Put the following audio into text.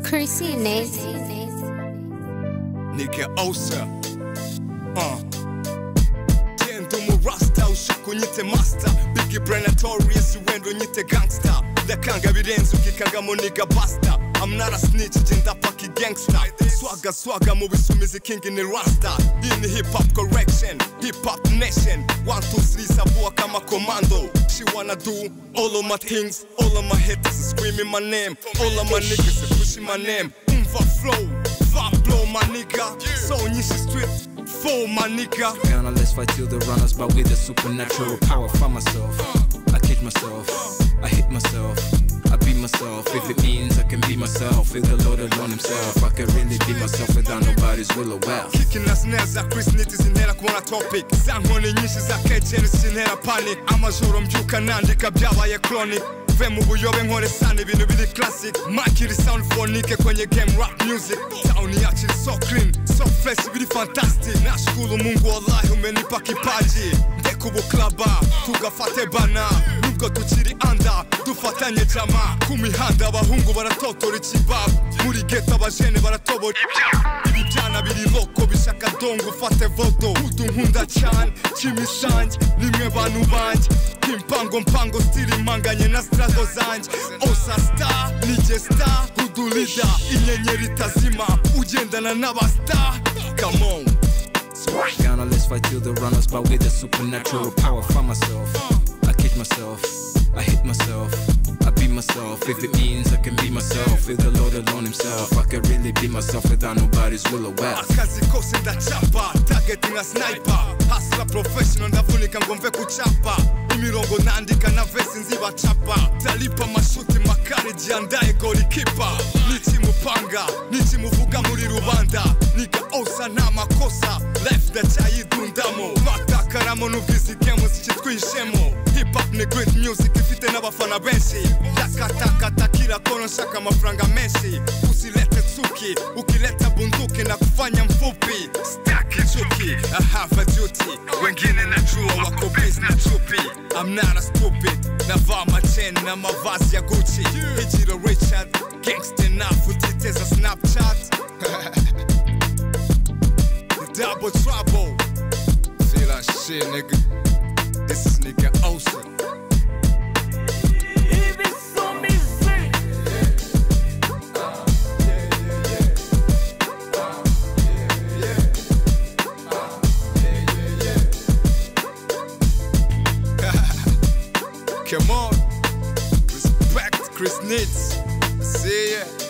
Christines. Nigga OSSA. Gendo mu rasta ushaka unyite master. Biggie brain notorious wendo unyite gangster. Ndakanga birenze ukikangamo nigga basta. I'm not a snitch, jinda paki gangster. Swagga mu bisumizi king ni rasta. In hip hop correction, hip hop nation. 1, 2, 3 sabuwa kama commando. She wanna do all of my things. All of my haters are screaming my name. All of my niggas are pushing my name. Flow, my nigga. So Nishi Street, for my nigga. Gonna let's fight till the runners, but with a supernatural power. Find myself, I catch myself, I hit myself, I be myself. If it means I can be myself, with the Lord alone himself, I can really be myself without nobody's will or well. Kicking us nails za Chris Nitty zinera kuona topic. Zankoni nyinshi za kejeri sinera panic. Amajoro mbyuka nandika byabaye chronic. Ve mu buyobe nkore sana ibintu biri classic. Makiri sound phonique kwenye game rap music. Town yacu so clean, so fresh biri fantastic. Nashukuru Mungu wallahi umenipa kipaji. Ndekubu klaba, tugafate bana. Nubwo tukiri anda, dufatanye jama. Kumihanda abahungu baratotora ikibab. Muri ghetto abajene baratobora ibijana biri loko bishaka dongo fate vodo. Udu nkunda cyane, Chimisange, nimwe bantu banje. Mpango stili manganye na strato zanje. OSSA star, nije star, udu leader. Inyenyeri tazima, ugendana n'abastar. Come on. Gonna let's fight till the runners, but with a supernatural power. Find myself, I catch myself, I hit myself, I be myself. If it means I can be myself, with the Lord alone himself, I can really be myself without nobody's will or well. Akazi kose ndachapa, targeting a sniper. Hustler professional ndavunika ngomve kuchapa. Imirongo nandika na vesi nziba chapa. Talipa mashuti makari jiandaye golikipa. Nichimupanga, nichimuvuga muri rubanda. Niga OSSA na makosa, life ndachayidundamo. Batakaramo nubizi game zichitwishemo. Hip hop ni great music ifite n'abafana benshi. Yakata kila kono shaka mafranga menshi. Usilete tsuki, ukileta bunduki na kufanya mfupi. Staki chuki, I have a duty. Wengine najua wako busy na chupi. I'm not a stupid, navaa machain na mavazi ya Gucci. Hijiro Richard, gangster na futiteza Snapchat. The double trouble. Feel that shit, nigga. This is nigga OSSA. Come on, respect Chris Nitty. See ya.